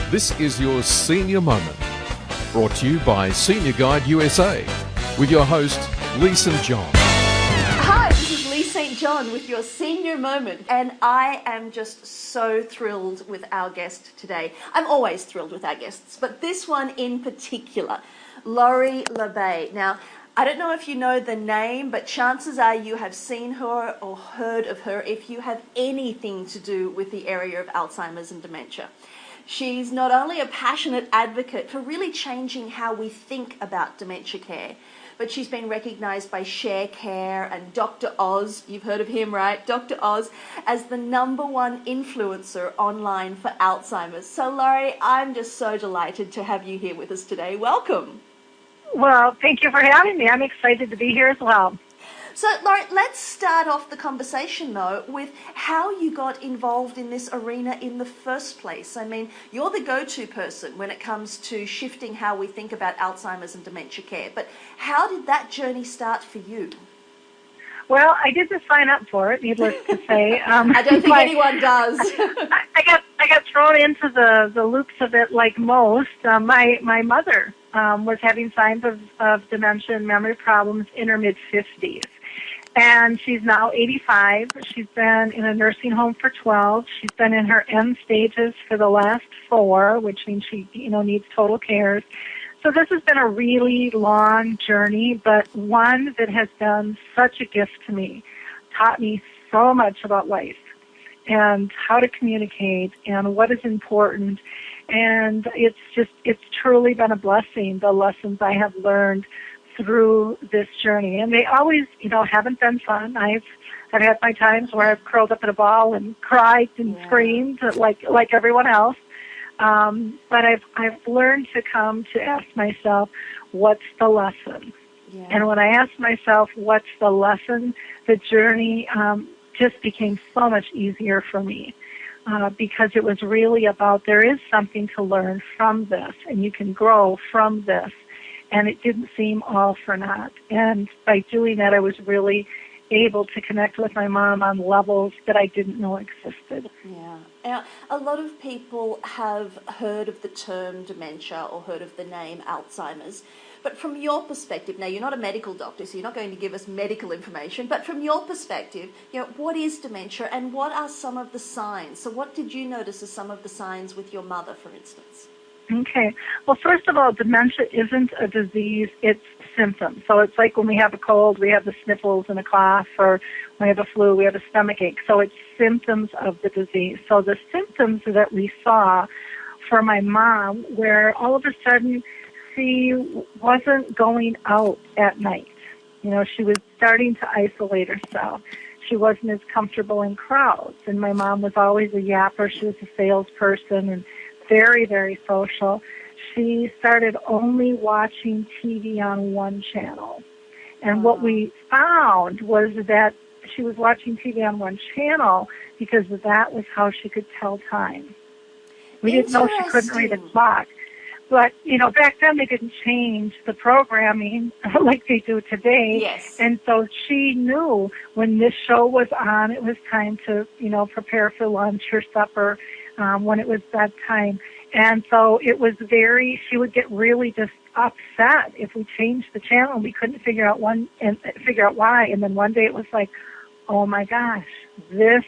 This is your Senior Moment, brought to you by Senior Guide USA, with your host, Lee St. John. Hi, this is Lee St. John with your Senior Moment, and I am just so thrilled with our guest today. I'm always thrilled with our guests, but this one in particular, Laurie LeBay. Now, I don't know if you know the name, but chances are you have seen her or heard of her if you have anything to do with the area of Alzheimer's and dementia. She's not only a passionate advocate for really changing how we think about dementia care, but she's been recognised by Share Care and Dr. Oz, you've heard of him, right? Dr. Oz, as the #1 influencer online for Alzheimer's. So, Laurie, I'm just so delighted to have you here with us today. Welcome. Well, thank you for having me. I'm excited to be here as well. So, Laurie, let's start off the conversation, though, with how you got involved in this arena in the first place. I mean, you're the go-to person when it comes to shifting how we think about Alzheimer's and dementia care. But how did that journey start for you? Well, I didn't sign up for it, needless to say. I don't think anyone does. I got thrown into the loops of it like most. My mother was having signs of dementia and memory problems in her mid-50s. And she's now 85. She's been in a nursing home for 12. She's been in her end stages for the last 4, which means she, needs total care. So this has been a really long journey, but one that has been such a gift to me, taught me so much about life and how to communicate and what is important. And it's truly been a blessing, the lessons I have learned through this journey. And they always, haven't been fun. I've had my times where I've curled up in a ball and cried and screamed like everyone else. But I've learned to come to ask myself, what's the lesson? Yeah. And when I ask myself, what's the lesson, the journey just became so much easier for me. Because it was really about there is something to learn from this, and you can grow from this. And it didn't seem all for naught. And by doing that, I was really able to connect with my mom on levels that I didn't know existed. Yeah. Now, a lot of people have heard of the term dementia or heard of the name Alzheimer's. But from your perspective, now you're not a medical doctor, so you're not going to give us medical information, but from your perspective, what is dementia and what are some of the signs? So what did you notice as some of the signs with your mother, for instance? Okay. Well, first of all, dementia isn't a disease, it's symptoms. So it's like when we have a cold, we have the sniffles and a cough, or when we have a flu, we have a stomach ache. So it's symptoms of the disease. So the symptoms that we saw for my mom, where all of a sudden she wasn't going out at night. She was starting to isolate herself. She wasn't as comfortable in crowds. And my mom was always a yapper. She was a salesperson and very, very social. She started only watching TV on one channel. And what we found was that she was watching TV on one channel because that was how she could tell time. We didn't know she couldn't read a clock. But, back then they didn't change the programming like they do today. Yes. And so she knew when this show was on, it was time to, prepare for lunch or supper, when it was bedtime. And so it was she would get really just upset if we changed the channel and we couldn't figure out why. And then one day it was like, oh my gosh, this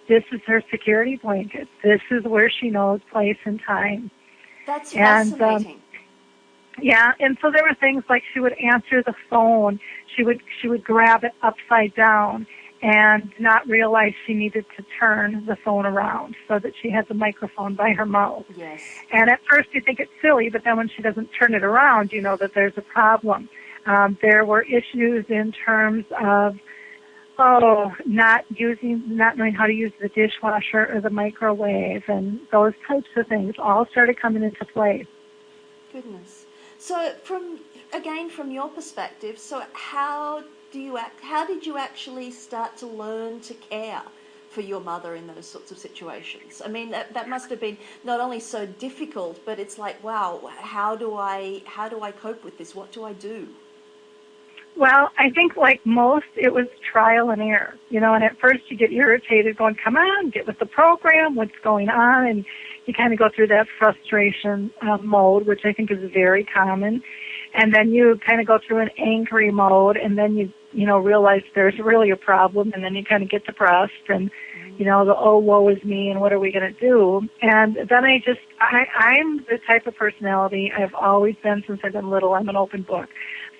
is her security blanket. This is where she knows place and time. That's fascinating. And so there were things like she would answer the phone. She would grab it upside down and not realize she needed to turn the phone around so that she had the microphone by her mouth. Yes. And at first you think it's silly, but then when she doesn't turn it around, you know that there's a problem. There were issues in terms of not knowing how to use the dishwasher or the microwave, and those types of things all started coming into play. Goodness. So from your perspective, so how did you actually start to learn to care for your mother in those sorts of situations? I mean, that must have been not only so difficult, but it's like, wow, how do I cope with this? What do I do? Well, I think like most, it was trial and error, and at first you get irritated going, come on, get with the program, what's going on? And, you kind of go through that frustration mode, which I think is very common. And then you kind of go through an angry mode, and then you know, realize there's really a problem, and then you kind of get depressed, and, you know, the, oh, woe is me, and what are we going to do? And then I'm the type of personality I've always been since I've been little. I'm an open book.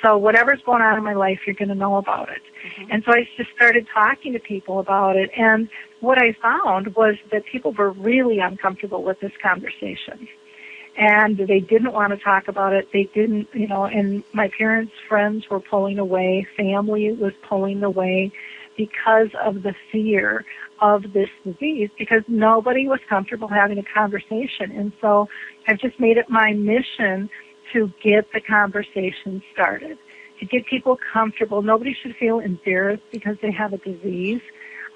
So whatever's going on in my life, you're going to know about it. And so I just started talking to people about it, and what I found was that people were really uncomfortable with this conversation. And they didn't want to talk about it. They didn't, you know, and my parents' friends were pulling away. Family was pulling away because of the fear of this disease, because nobody was comfortable having a conversation. And so I've just made it my mission to get the conversation started, to get people comfortable. Nobody should feel embarrassed because they have a disease.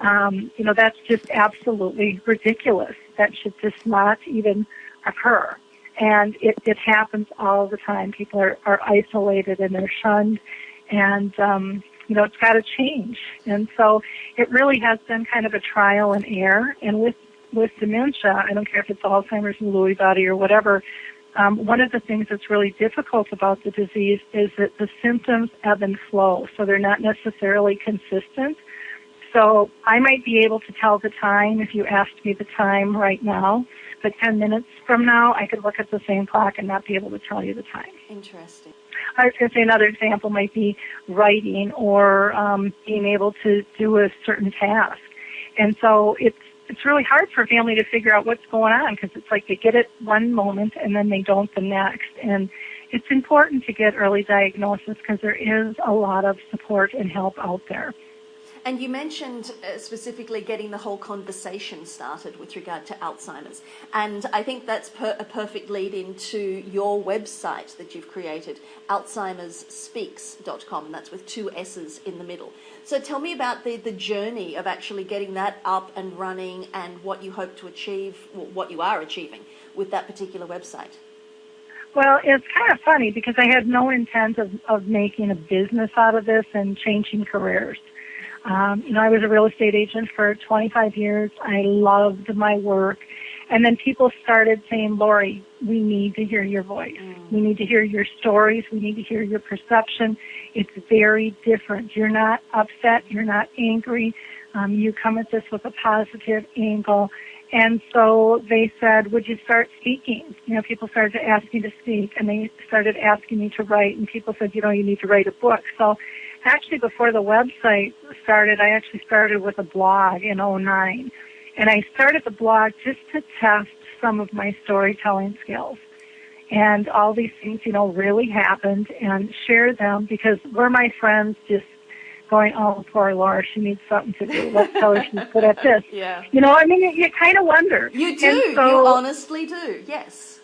You know, that's just absolutely ridiculous. That should just not even occur. And it happens all the time. People are isolated and they're shunned, and you know, it's got to change. And so it really has been kind of a trial and error. And with dementia, I don't care if it's Alzheimer's and Lewy body or whatever, one of the things that's really difficult about the disease is that the symptoms ebb and flow, so they're not necessarily consistent. So I might be able to tell the time if you asked me the time right now, but 10 minutes from now, I could look at the same clock and not be able to tell you the time. Interesting. I was going to say another example might be writing or being able to do a certain task. And so it's really hard for a family to figure out what's going on, because it's like they get it one moment and then they don't the next. And it's important to get early diagnosis because there is a lot of support and help out there. And you mentioned specifically getting the whole conversation started with regard to Alzheimer's. And I think that's a perfect lead into your website that you've created, alzheimersspeaks.com, and that's with 2 S's in the middle. So tell me about the journey of actually getting that up and running and what you hope to achieve, what you are achieving with that particular website. Well, it's kind of funny because I had no intent of making a business out of this and changing careers. You know, I was a real estate agent for 25 years. I loved my work. And then people started saying, Lori, we need to hear your voice. We need to hear your stories. We need to hear your perception. It's very different. You're not upset. You're not angry. You come at this with a positive angle. And so they said, would you start speaking? You know, people started to ask me to speak, and they started asking me to write, and people said, you know, you need to write a book. So actually, before the website started, I actually started with a blog in 2009. And I started the blog just to test some of my storytelling skills. And all these things, you know, really happened, and shared them because we're my friends just going, oh, poor Laura, she needs something to do. Let's tell her she's good at this. Yeah. You know, I mean, you kind of wonder. You do. So, you honestly do. Yes.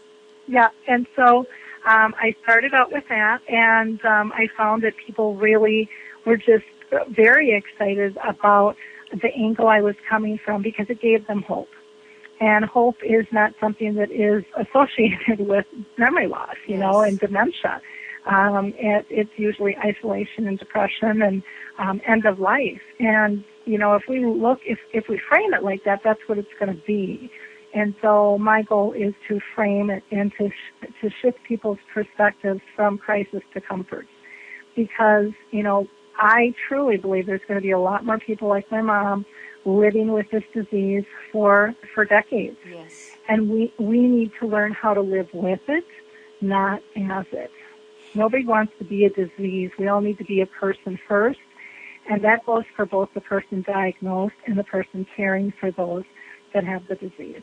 Yeah. And so I started out with that, and I found that people really were just very excited about the angle I was coming from because it gave them hope. And hope is not something that is associated with memory loss, you know, and dementia. It's usually isolation and depression and end of life. And, you know, if we frame it like that, that's what it's going to be. And so my goal is to frame it and to shift people's perspectives from crisis to comfort. Because, you know, I truly believe there's going to be a lot more people like my mom living with this disease for decades. Yes. And we need to learn how to live with it, not as it. Nobody wants to be a disease. We all need to be a person first. And that goes for both the person diagnosed and the person caring for those that have the disease.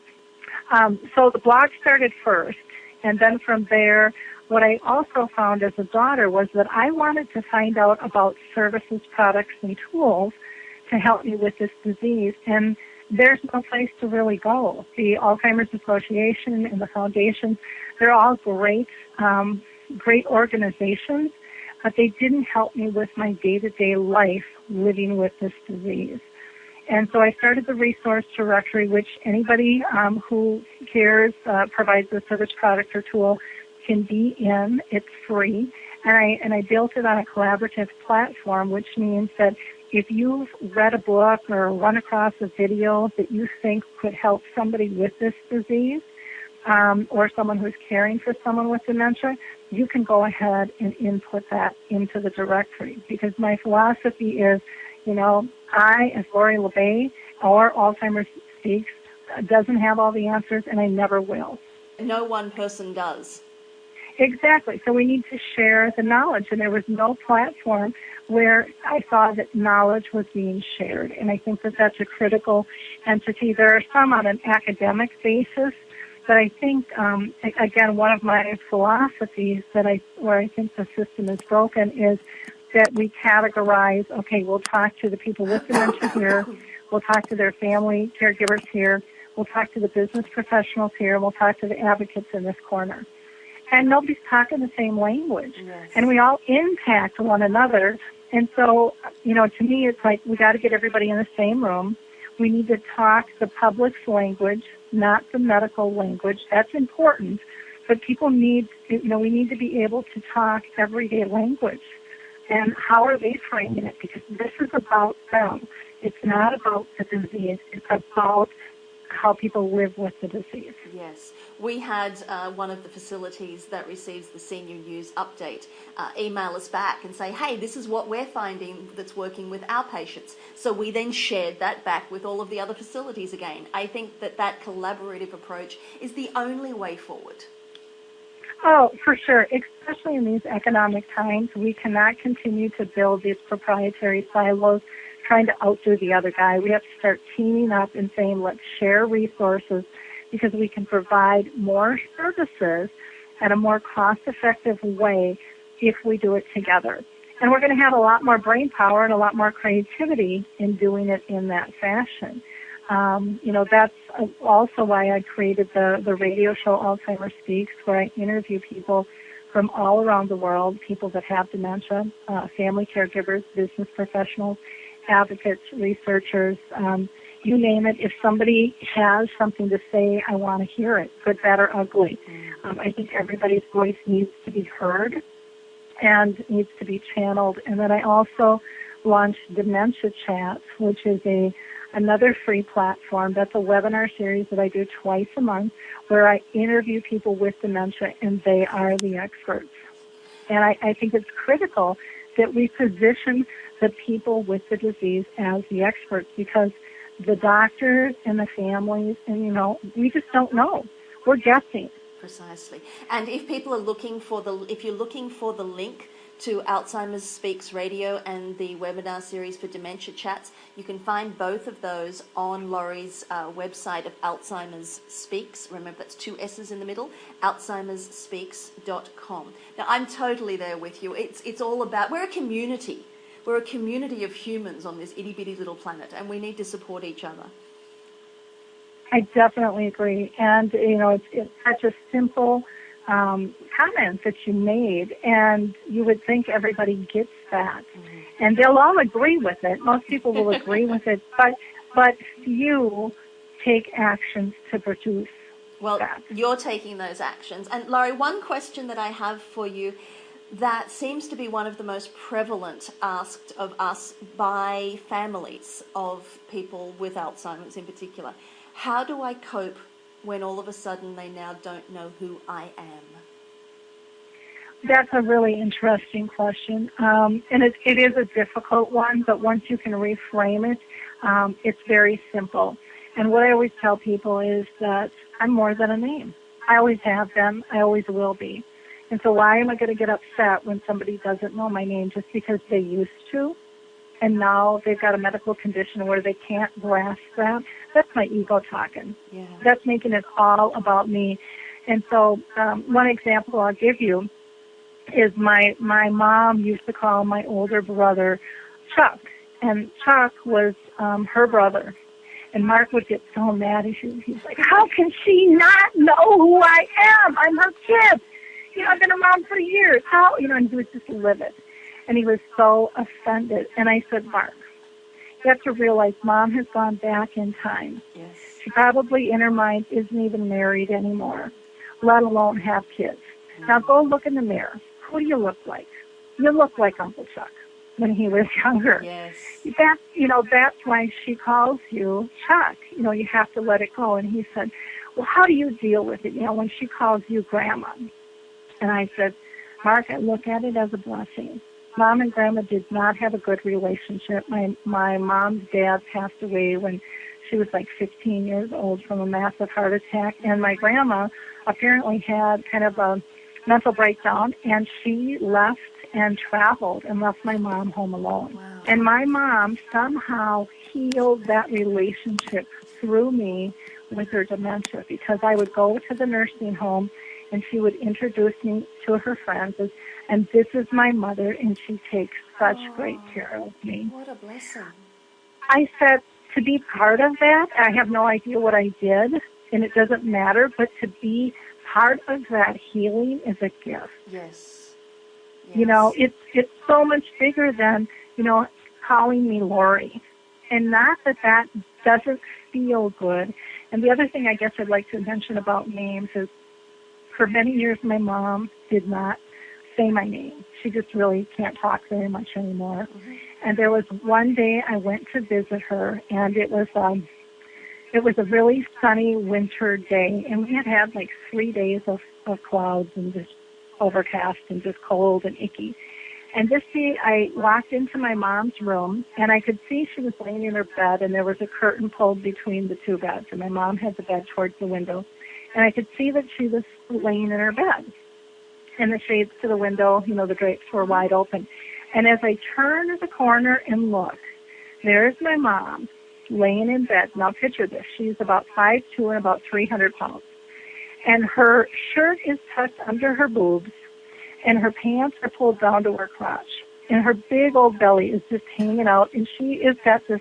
So the blog started first. And then from there, what I also found as a daughter was that I wanted to find out about services, products, and tools to help me with this disease. And there's no place to really go. The Alzheimer's Association and the foundations, they're all great organizations, but they didn't help me with my day-to-day life living with this disease. And so I started the resource directory, which anybody who cares provides a service, product, or tool can be in. It's free. And I built it on a collaborative platform, which means that if you've read a book or run across a video that you think could help somebody with this disease, or someone who's caring for someone with dementia, you can go ahead and input that into the directory. Because my philosophy is, I, as Lori LeBay, or Alzheimer's Speaks, doesn't have all the answers, and I never will. No one person does. Exactly. So we need to share the knowledge, and there was no platform where I saw that knowledge was being shared, and I think that that's a critical entity. There are some on an academic basis, but I think, again, one of my philosophies where I think the system is broken is that we categorize, okay, we'll talk to the people with dementia here, we'll talk to their family caregivers here, we'll talk to the business professionals here, we'll talk to the advocates in this corner. And nobody's talking the same language. Yes. And we all impact one another. And so, to me, it's like we got to get everybody in the same room. We need to talk the public's language, not the medical language. That's important. But people need, we need to be able to talk everyday language. And how are they framing it? Because this is about them. It's not about the disease. It's about how people live with the disease. Yes. We had one of the facilities that receives the senior news update email us back and say, hey, this is what we're finding that's working with our patients. So we then shared that back with all of the other facilities again. I think that collaborative approach is the only way forward. Oh, for sure. Especially in these economic times, we cannot continue to build these proprietary silos trying to outdo the other guy. We have to start teaming up and saying, let's share resources because we can provide more services at a more cost-effective way if we do it together. And we're going to have a lot more brain power and a lot more creativity in doing it in that fashion. That's also why I created the radio show Alzheimer Speaks, where I interview people from all around the world, people that have dementia, family caregivers, business professionals, advocates, researchers, you name it. If somebody has something to say, I want to hear it, good, bad, or ugly. I think everybody's voice needs to be heard and needs to be channeled. And then I also launched Dementia Chats, which is another free platform. That's a webinar series that I do twice a month where I interview people with dementia, and they are the experts. And I think it's critical that we position the people with the disease as the experts, because the doctors and the families, and we just don't know. We're guessing. Precisely. And if people are looking for if you're looking for the link to Alzheimer's Speaks Radio and the webinar series for Dementia Chats, you can find both of those on Laurie's website of Alzheimer's Speaks. Remember, that's 2 S's in the middle, alzheimersspeaks.com. Now, I'm totally there with you. It's all about, we're a community. We're a community of humans on this itty-bitty little planet, and we need to support each other. I definitely agree. And, it's such a simple comment that you made, and you would think everybody gets that. Mm-hmm. And they'll all agree with it. Most people will agree with it, but you take actions to produce that. You're taking those actions. And Laurie, one question that I have for you that seems to be one of the most prevalent asked of us by families of people with Alzheimer's in particular. How do I cope when all of a sudden they now don't know who I am? That's a really interesting question. And it is a difficult one, but once you can reframe it, it's very simple. And what I always tell people is that I'm more than a name. I always have been. I always will be. And so why am I going to get upset when somebody doesn't know my name just because they used to, and now they've got a medical condition where they can't grasp that? That's my ego talking. Yeah. That's making it all about me. And so one example I'll give you is my mom used to call my older brother Chuck, and Chuck was her brother. And Mark would get so mad. He's like, how can she not know who I am? I'm her kid. I've been around for years. How? And he was just livid. And he was so offended. And I said, Mark, you have to realize Mom has gone back in time. Yes. She probably in her mind isn't even married anymore, let alone have kids. Now go look in the mirror. Who do you look like? You look like Uncle Chuck. when he was younger. Yes. That's why she calls you Chuck. You have to let it go. And he said, well, how do you deal with it, when she calls you Grandma? And I said, Mark, I look at it as a blessing. Mom and Grandma did not have a good relationship. My mom's dad passed away when she was like 15 years old from a massive heart attack. And my grandma apparently had kind of a mental breakdown, and she left and traveled and left my mom home alone. Wow. And my mom somehow healed that relationship through me with her dementia, because I would go to the nursing home and she would introduce me to her friends and this is my mother, and she takes such great care of me. What a blessing. I said, to be part of that, I have no idea what I did, and it doesn't matter, but to be part of that healing is a gift. Yes. It's so much bigger than, calling me Lori. And not that doesn't feel good. And the other thing I guess I'd like to mention about names is, for many years my mom did not say my name. She just really can't talk very much anymore. Mm-hmm. And there was one day I went to visit her, and it was a really sunny winter day, and we had like 3 days of clouds and just overcast and just cold and icky. And this day I walked into my mom's room, and I could see she was laying in her bed, and there was a curtain pulled between the two beds, and my mom had the bed towards the window. And I could see that she was laying in her bed. And the shades to the window, the drapes were wide open. And as I turned the corner and look, there's my mom laying in bed. Now picture this. She's about 5'2" and about 300 pounds. And her shirt is tucked under her boobs, and her pants are pulled down to her crotch. And her big old belly is just hanging out, and she has got this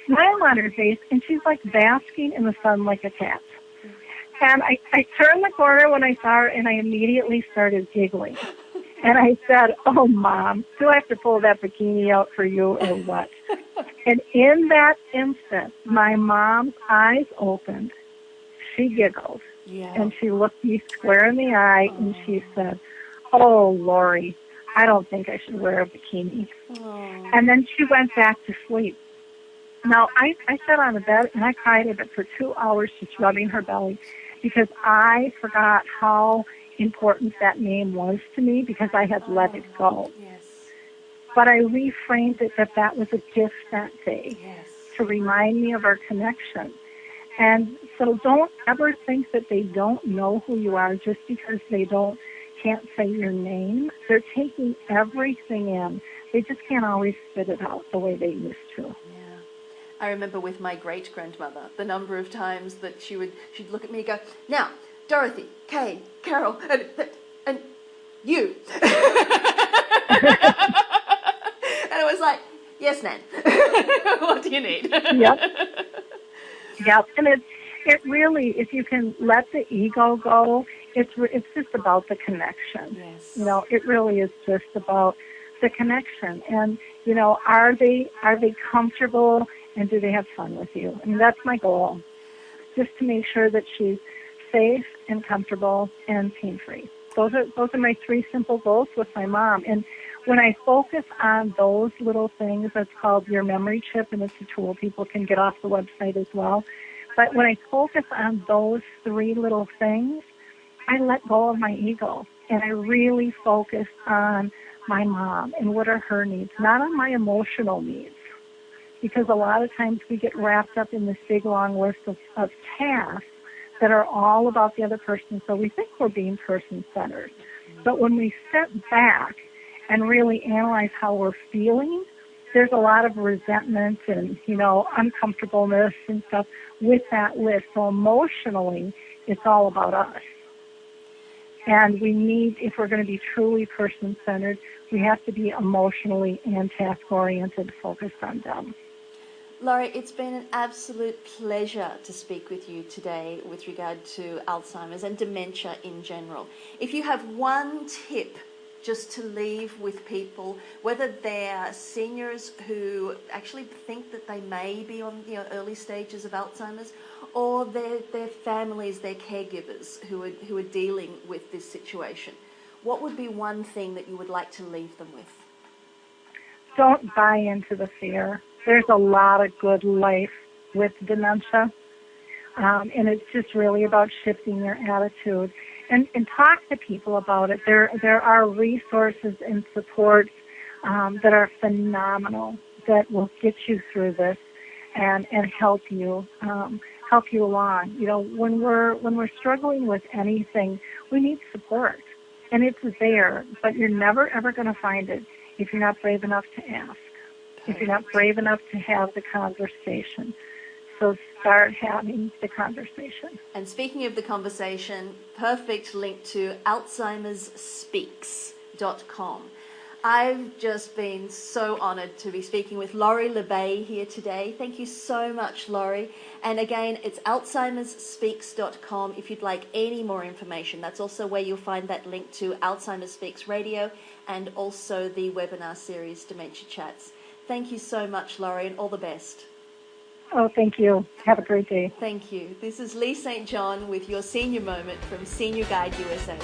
smile on her face, and she's like basking in the sun like a cat. And I turned the corner when I saw her, and I immediately started giggling. And I said, oh, Mom, do I have to pull that bikini out for you or what? And in that instant, my mom's eyes opened. She giggled, and she looked me square in the eye, and she said, oh, Lori, I don't think I should wear a bikini. And then she went back to sleep. Now, I sat on the bed, and I cried a bit for 2 hours just rubbing her belly, because I forgot how important that name was to me, because I had let it go. Yes. But I reframed it that was a gift that day, Yes. to remind me of our connection. And so don't ever think that they don't know who you are just because they can't say your name. They're taking everything in. They just can't always spit it out the way they used to. I remember with my great-grandmother, the number of times that she'd look at me and go, now, Dorothy, Kay, Carol, and you. And it was like, yes, Nan. What do you need? Yep. And it really, if you can let the ego go, it's just about the connection. Yes. It really is just about the connection. And, are they comfortable, and do they have fun with you? I mean, that's my goal, just to make sure that she's safe and comfortable and pain-free. Those are my 3 simple goals with my mom. And when I focus on those little things, that's called your memory chip, and it's a tool people can get off the website as well. But when I focus on those 3 little things, I let go of my ego, and I really focus on my mom and what are her needs, not on my emotional needs. Because a lot of times we get wrapped up in this big long list of tasks that are all about the other person, so we think we're being person-centered. But when we step back and really analyze how we're feeling, there's a lot of resentment and, uncomfortableness and stuff with that list. So emotionally, it's all about us. And we need, if we're going to be truly person-centered, we have to be emotionally and task-oriented, focused on them. Laurie, it's been an absolute pleasure to speak with you today with regard to Alzheimer's and dementia in general. If you have one tip just to leave with people, whether they're seniors who actually think that they may be on early stages of Alzheimer's, or their families, their caregivers who are dealing with this situation, what would be one thing that you would like to leave them with? don't buy into the fear. There's a lot of good life with dementia. And it's just really about shifting your attitude and talk to people about it. There are resources and supports that are phenomenal that will get you through this and help you along. You know, when we're struggling with anything, we need support, and it's there, but you're never ever going to find it if you're not brave enough to ask, if you're not brave enough to have the conversation. So start having the conversation. And speaking of the conversation, perfect link to alzheimersspeaks.com. I've just been so honored to be speaking with Laurie LeBay here today. Thank you so much, Laurie. And again, it's alzheimersspeaks.com if you'd like any more information. That's also where you'll find that link to Alzheimer's Speaks Radio and also the webinar series Dementia Chats. Thank you so much, Laurie, and all the best. Oh, thank you. Have a great day. Thank you. This is Lee St. John with your Senior Moment from Senior Guide USA.